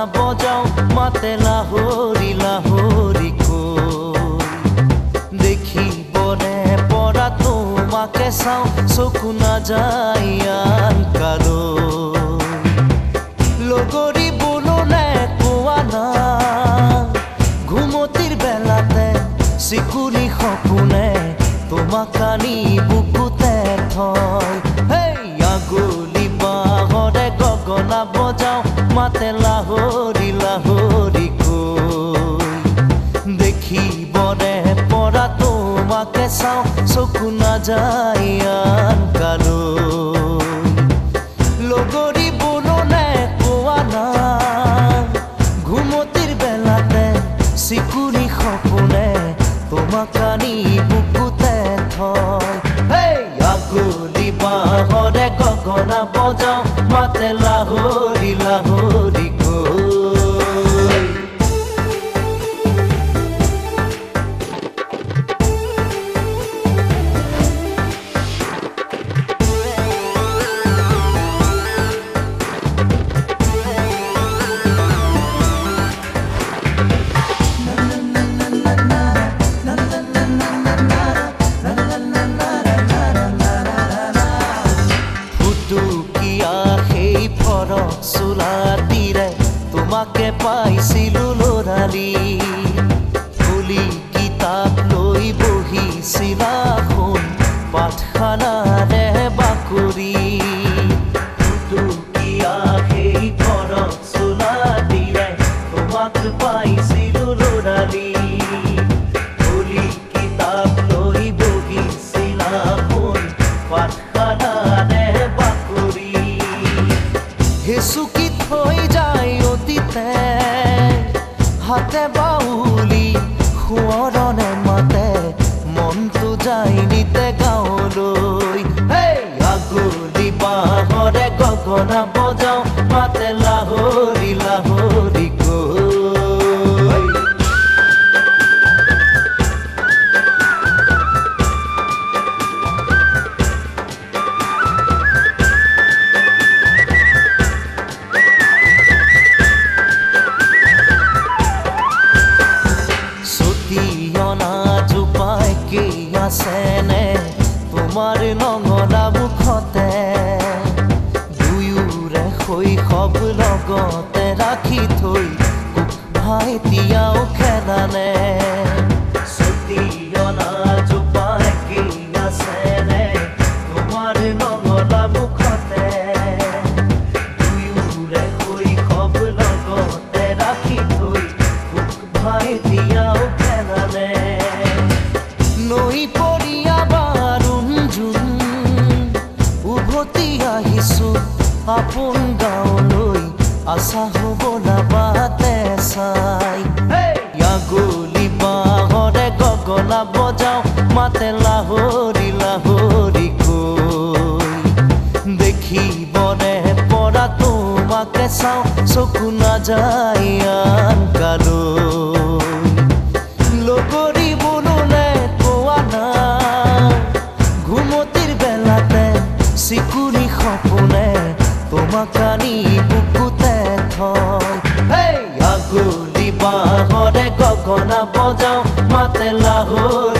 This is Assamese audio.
গগনা বজাও মাতে লাহৰি লাহৰি কৈ দেখিবনে পৰা তোমাকে চাওঁ চকু নাযায় আন কালৈ লগৰী বোলনে কোৱা না ঘুমতিৰ বেলাতে চিকুনি সপোনে তোমাক আনি বুকুতে থয় আগলি বাহৰে গগনা বজাও মাতে লাহৰি লাহৰি কৈ দেখিবনে পৰা তোমাকে চাওঁ চকু নাযায় আন কালৈ লগৰী বোলনে কোৱা না ঘুমতিৰ বেলাতে চিকুনি সপোনে তোমাক আনি বুকুতে থয় আগলি বাহৰে গগনা বজাও মাতে লাহৰি লাহৰি কৈ চোলাটিৰে তোমাকে পাইছিলো লৰালি ফুলি কিতাপ লৈ বহিছিলা শুন পাঠখানাৰে বাকৰি ফুটুকীয়া সেই ঘৰত চোলাটিৰে তোমাক পাইছিলো লৰালি ফুলি কিতাপ লৈ বহিছিলা শুন পাঠখানাৰে বাকৰি হেচুকি থৈ যায় অতীতে হাতে বাউলি সোঁৱৰণে মাতে মনটো যায় নিতে গাঁৱলৈ আগলি বাহৰে গগনা বজাও মাতে লাহৰি লাহৰি কৈ আছেনে তোমাৰ নঙলা মুখতে দুয়োৰে শৈশৱ লগতে ৰাখি থৈ ভাইটিয়াও খেলানে চুটিয়না জোপাই কি আছেনে তোমাৰ নঙলা মুখতে দুয়োৰে শৈশৱ লগতে ৰাখি থৈ ভাইটিয়াও খেলানে নৈ পৰিয়া বাৰুণ জোন উভতি আহিছো আপোন গাঁৱলৈ আশা হ'বলা বাটে চাই আগলি বাহৰে গগনা বজাও মাতে লাহৰি লাহৰি কৈ দেখিবনে পৰা তোমাকে চাওঁ চকু নাযায় আন কালৈ লগৰী বোলনে ঘুমতিৰ বেলাতে চিকুনি সপোনে তোমাক আনি বুকুতে থয় আগলি বাহৰে গগনা বজাও মাতে লাহৰি